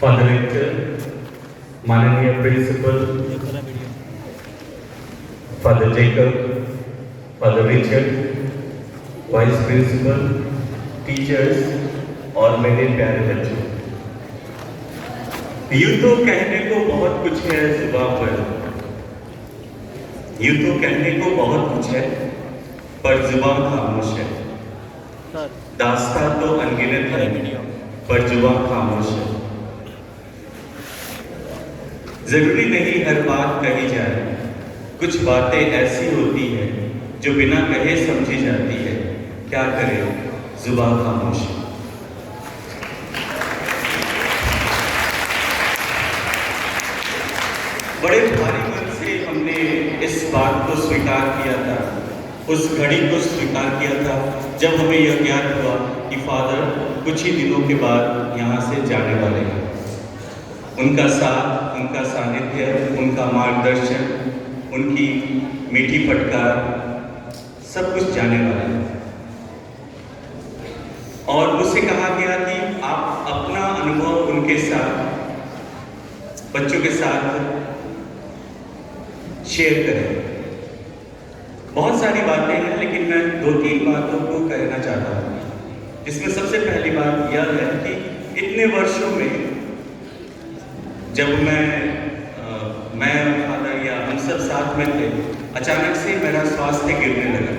Father Rector, माननीय principal father Jacob, father Richard, vice principal, teachers और मेरे प्यारे बच्चों, यूं तो कहने को बहुत कुछ है जुबान पर, यूं तो कहने को बहुत कुछ है पर जुबान खामोश है। दास्तां तो अनगिनत है पर जुबान खामोश है। जरूरी नहीं हर बात कही जाए, कुछ बातें ऐसी होती है जो बिना कहे समझी जाती है। क्या करें, जुबान खामोश है। बड़े भारी मन से हमने इस बात को स्वीकार किया था, उस घड़ी को स्वीकार किया था जब हमें यह ज्ञात हुआ कि फादर कुछ ही दिनों के बाद यहाँ से जाने वाले हैं। उनका साथ, उनका सानिध्य, उनका मार्गदर्शन, उनकी मीठी फटकार सब कुछ जाने वाला है। और मुझसे कहा गया कि आप अपना अनुभव उनके साथ, बच्चों के साथ शेयर करें। बहुत सारी बातें हैं लेकिन मैं 2-3 बातों को कहना चाहता हूँ, जिसमें सबसे पहली बात यह है कि इतने वर्षों में जब मैं और फादर या हम सब साथ में थे, अचानक से मेरा स्वास्थ्य गिरने लगा।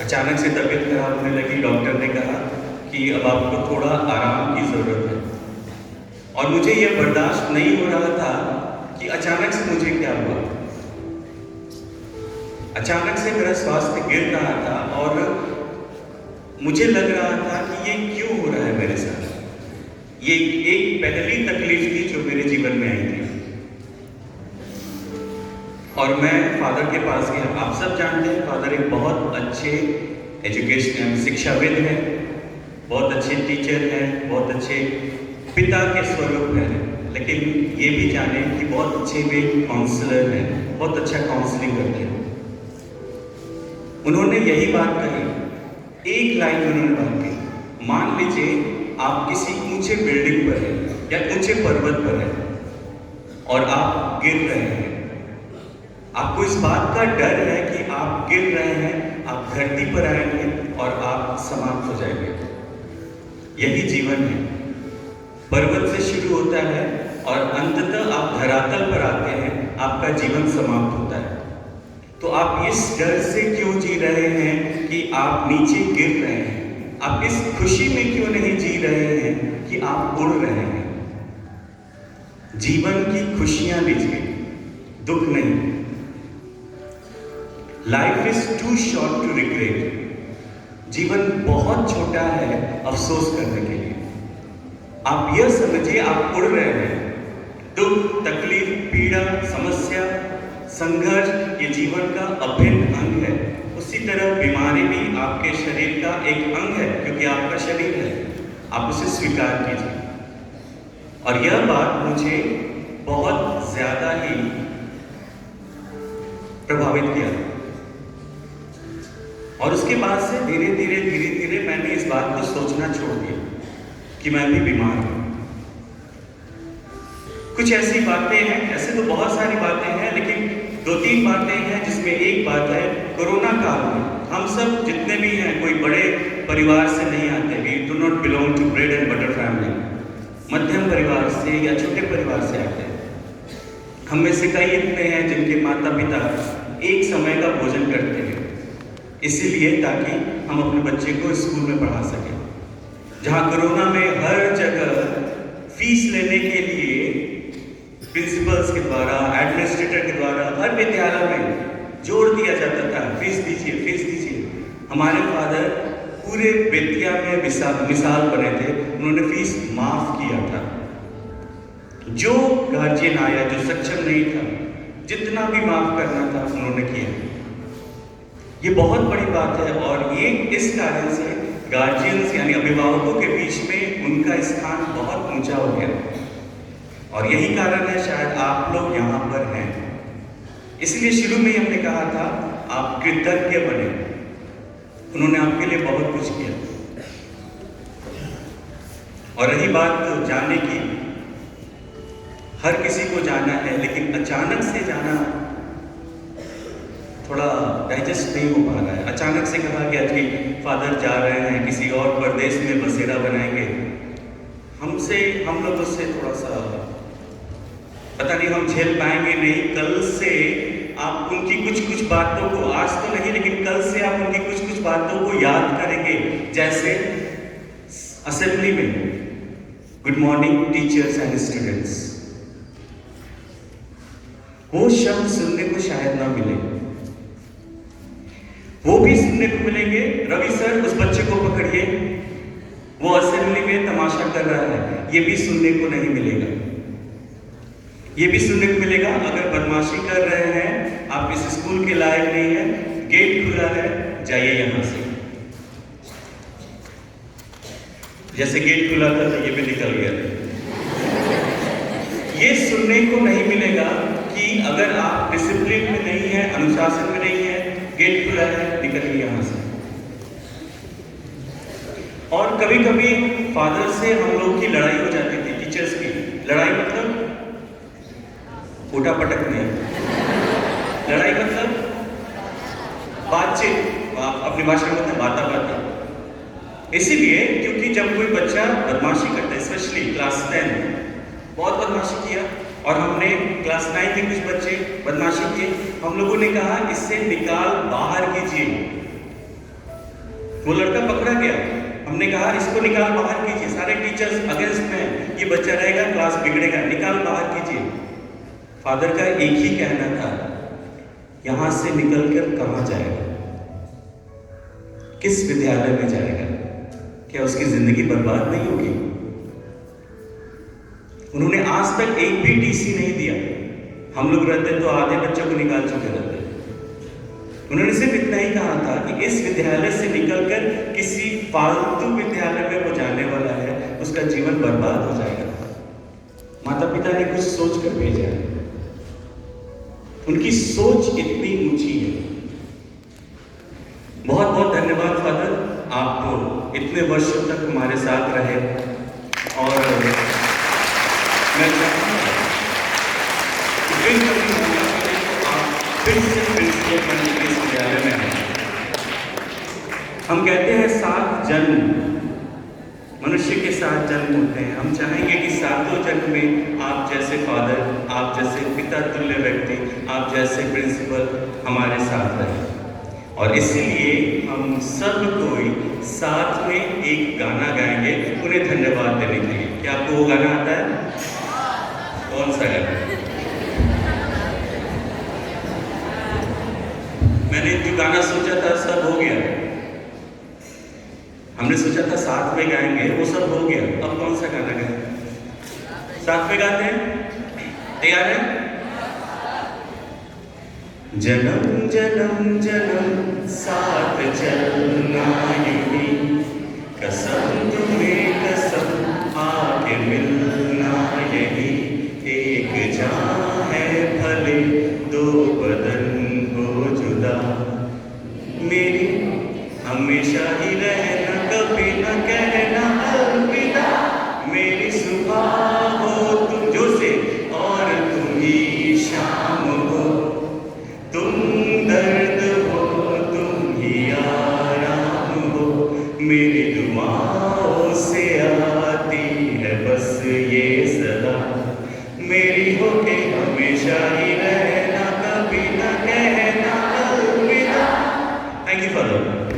अचानक से तबीयत खराब होने लगी। डॉक्टर ने कहा कि अब आपको थोड़ा आराम की ज़रूरत है। और मुझे यह बर्दाश्त नहीं हो रहा था कि अचानक से मुझे क्या हुआ। अचानक से मेरा स्वास्थ्य गिर रहा था और मुझे लग रहा था कि ये क्यों हो रहा है मेरे साथ। ये एक पहली तकलीफ थी जो मेरे जीवन में आई थी और मैं फादर के पास गया। आप सब जानते हैं फादर एक बहुत अच्छे एजुकेशन शिक्षाविद हैं, बहुत अच्छे टीचर हैं, बहुत अच्छे पिता के स्वरूप हैं, लेकिन ये भी जाने कि बहुत अच्छे वे काउंसलर हैं, बहुत अच्छा काउंसलिंग करते हैं। उन्होंने यही बात कही, एक लाइन उन्होंने बात कही, मान लीजिए आप किसी ऊंचे बिल्डिंग पर हैं या ऊंचे पर्वत पर हैं और आप गिर रहे हैं। आपको इस बात का डर है कि आप गिर रहे हैं, आप धरती पर आएंगे और आप समाप्त हो जाएंगे। यही जीवन है, पर्वत से शुरू होता है और अंततः आप धरातल पर आते हैं, आपका जीवन समाप्त होता है। तो आप इस डर से क्यों जी रहे हैं कि आप नीचे गिर रहे हैं? आप इस खुशी में क्यों नहीं जी रहे हैं कि आप उड़ रहे हैं? जीवन की खुशियां लीजिए, दुख नहीं। Life is too short to regret. जीवन बहुत छोटा है अफसोस करने के लिए। आप यह समझिए आप उड़ रहे हैं। दुख, तकलीफ, पीड़ा, समस्या, संघर्ष ये जीवन का अभिन्न अंग है। उसी तरह बीमारी भी आपके शरीर का एक अंग है, क्योंकि आपका शरीर है। आप उसे स्वीकार कीजिए। और यह बात मुझे बहुत ज्यादा ही प्रभावित किया और उसके बाद से धीरे धीरे मैंने इस बात को सोचना छोड़ दिया कि मैं भी बीमार हूं। कुछ ऐसी बातें हैं, ऐसे तो बहुत सारी बातें हैं, लेकिन 2-3 बातें हैं जिसमें एक बात है कोरोना काल में हम सब जितने भी हैं, कोई बड़े परिवार से नहीं आते। We do not belong to bread and butter family. मध्यम परिवार से या छोटे परिवार से आते हैं। हम में से कई इतने हैं जिनके माता पिता एक समय का भोजन करते हैं, इसीलिए ताकि हम अपने बच्चे को स्कूल में पढ़ा सकें। जहाँ कोरोना में हर जगह फीस लेने के लिए प्रिंसिपल्स के द्वारा, एडमिनिस्ट्रेटर के द्वारा हर विद्यालय में जोर दिया जाता था, फीस दीजिए, फीस दीजिए। हमारे फादर पूरे विद्या में मिसाल बने थे। उन्होंने फीस माफ किया था। जो गार्जियन आया, जो सक्षम नहीं था, जितना भी माफ करना था उन्होंने किया। ये बहुत बड़ी बात है और ये इस कारण से गार्जियंस यानी अभिभावकों के बीच में उनका स्थान बहुत ऊंचा हो गया और यही कारण है शायद आप लोग यहाँ पर हैं। इसलिए शुरू में ही हमने कहा था आप कृतज्ञ बने। उन्होंने आपके लिए बहुत कुछ किया और रही बात जाने की, हर किसी को जाना है, लेकिन अचानक से जाना थोड़ा डाइजेस्ट नहीं हो पा रहा है। अचानक से कहा गया कि फादर जा रहे हैं, किसी और प्रदेश में बसेरा बनाएंगे। हम लोगों से थोड़ा सा पता नहीं हम झेल पाएंगे नहीं। कल से आप उनकी कुछ बातों को, आज तो नहीं लेकिन कल से आप उनकी कुछ बातों को याद करेंगे। जैसे असेंबली में good morning teachers and students, वो शब्द सुनने को शायद ना मिले। वो भी सुनने को मिलेंगे, रवि सर उस बच्चे को पकड़िए, वो असेंबली में तमाशा कर रहा है, ये भी सुनने को नहीं मिलेगा। ये भी सुनने को मिलेगा, अगर बदमाशी कर रहे हैं, आप इस स्कूल के लायक नहीं है, गेट खुला है, जाइए यहां से। जैसे गेट खुला था तो ये भी निकल गया था। ये सुनने को नहीं मिलेगा कि अगर आप डिसिप्लिन में नहीं है, अनुशासन में नहीं है, गेट खुला है, निकलिए यहां से। और कभी कभी फादर से हम लोग की लड़ाई हो जाती थी, टीचर्स की लड़ाई, मतलब उठा पटक नहीं, लड़ाई मतलब बातचीत, अपनी भाषा में मतलब बाता बाता। इसीलिए क्योंकि जब कोई बच्चा बदमाशी करता है, स्पेशली क्लास 10 बहुत बदमाशी किया, और हमने क्लास 9 के कुछ बच्चे बदमाशी किए, हम लोगों ने कहा इससे निकाल बाहर कीजिए। वो लड़का पकड़ा गया, हमने कहा इसको निकाल बाहर कीजिए, सारे टीचर्स अगेंस्ट में, ये बच्चा रहेगा क्लास बिगड़ेगा, निकाल बाहर कीजिए। फादर का एक ही कहना था, यहां से निकलकर कहां जाएगा, किस विद्यालय में जाएगा, क्या उसकी जिंदगी बर्बाद नहीं होगी? उन्होंने आज तक एक भी टीसी नहीं दिया। हम लोग रहते तो आधे बच्चों को निकाल चुके रहते। उन्होंने सिर्फ इतना ही कहा था कि इस विद्यालय से निकलकर किसी फालतू विद्यालय में वो जाने वाला है, उसका जीवन बर्बाद हो जाएगा। माता पिता ने कुछ सोच कर भेजा है, उनकी सोच इतनी ऊंची है। बहुत बहुत धन्यवाद फादर, आप इतने वर्षों तक हमारे साथ रहे, और मैं चाहूँगा कि फिर कभी मौका मिले तो आप फिर से प्रिंसिपल बनने के इस विद्यालय में आए। हम कहते हैं 7 जन्म मनुष्य के 7 जन्म होते हैं। हम चाहेंगे कि 7वें जन्म में आप जैसे फादर, आप जैसे पिता तुल्य व्यक्ति, आप जैसे प्रिंसिपल हमारे साथ रहे। और इसीलिए हम सब कोई साथ में एक गाना गाएंगे उन्हें धन्यवाद देने के लिए। क्या आपको वो गाना आता है? कौन सा गाना? मैंने जो गाना सोचा था सब हो गया। हमने सोचा था साथ में गाएंगे, वो सब हो गया। अब कौन सा गाना गाएं? साथ में गाते हैं? तैयार है? जन्म जन्म जन्म साथ चलना यूं, कसम तुम्हें कसम आके मिलना यही, एक जान है भले 2 बदन हो जुदा, मेरी हमेशा ही रहना, कभी न कहना अलविदा, मेरी सुबह हो तुम जो से और तुम ही शाम हो, तुम दर्द हो तुम ही आराम हो, मेरी दुआओं से आती है बस ये सदा, मेरी होके हमेशा ही रहना, कभी न कहना अलविदा। Thank you father.